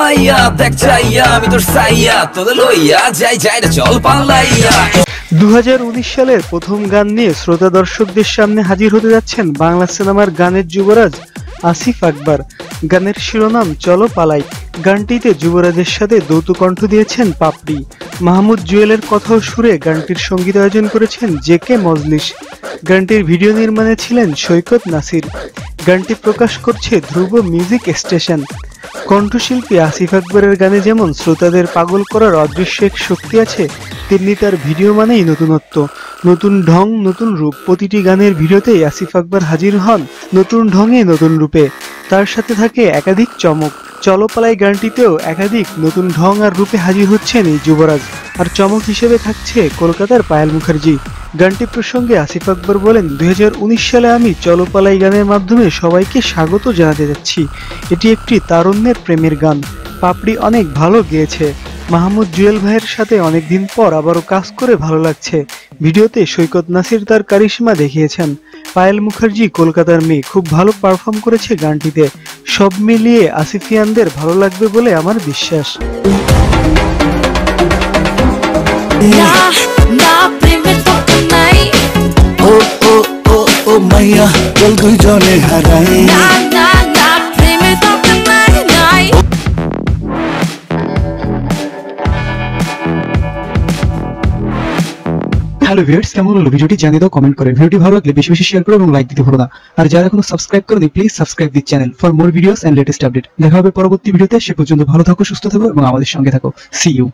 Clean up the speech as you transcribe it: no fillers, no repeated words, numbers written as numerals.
মাইয়া দেখ চাইয়া আমি তোর সাইয়া তোদের লইয়া যাই রে চল পালাইয়া। 2019 সালের প্রথম গান নিয়ে শ্রোতা দর্শকদের সামনে হাজির হতে যাচ্ছেন বাংলা সিনেমার গানের যুবরাজ আসিফ আকবর। গানের শিরোনাম চলো পালাই। গানটিতে যুবরাজের সাথে দ্বৈত কণ্ঠ দিয়েছেন পাপড়ি। মাহমুদ জুয়েলের কথা ও সুরে গানটির সঙ্গীতায়োজন করেছেন জেকে মজলিস। গানটির ভিডিও নির্মাণে ছিলেন সৈকত নাসির। গানটি প্রকাশ করছে ধ্রুব মিউজিক স্টেশন। কণ্ঠশিল্পী আসিফ আকবরের গানে যেমন শ্রোতাদের পাগল করার অদৃশ্য এক শক্তি আছে, তেমনি তার ভিডিও মানেই নতুনত্ব, নতুন ঢং, নতুন রূপ। প্রতিটি গানের ভিডিওতেই আসিফ আকবর হাজির হন নতুন ঢঙে, নতুন রূপে। তার সাথে থাকে একাধিক চমক। চলো পালাই গানটিতেও একাধিক নতুন ঢং আর রূপে হাজির হচ্ছেন এই যুবরাজ। আর চমক হিসেবে থাকছে কলকাতার পায়েল মুখার্জি। গানটি প্রসঙ্গে আসিফ আকবর বলেন, 2019 সালে আমি চলো পালাই গানের মাধ্যমে সবাইকে স্বাগত জানাতে যাচ্ছি। এটি একটি তারুণ্যের প্রেমের গান। পাপড়ি অনেক ভালো গেয়েছে। মাহমুদ জুয়েল ভাইয়ের সাথে অনেকদিন পর আবারও কাজ করে ভালো লাগছে। ভিডিওতে সৈকত নাসির তার কারিশমা দেখিয়েছেন। পায়েল মুখার্জি কলকাতার মেয়ে, খুব ভালো পারফর্ম করেছে গানটিতে। সব মিলিয়ে আসিফিয়ানদের ভালো লাগবে বলে আমার বিশ্বাস। মাইয়া চল দুইজনে হারাই। হ্যালো ভিউয়ার্স, কেমন হলো ভিডিওটি জানিয়ে দাও কমেন্ট করে। ভিডিওটি ভালো লাগলে বেশি বেশি শেয়ার করো এবং লাইক দিতে ভুলো না। আর যারা এখনো সাবস্ক্রাইব করোনি, please subscribe this channel for more videos and latest update. দেখা হবে পরবর্তী ভিডিওতে। সে পর্যন্ত ভালো থাকো, সুস্থ থাকো এবং আমাদের সঙ্গে থাকো। See you.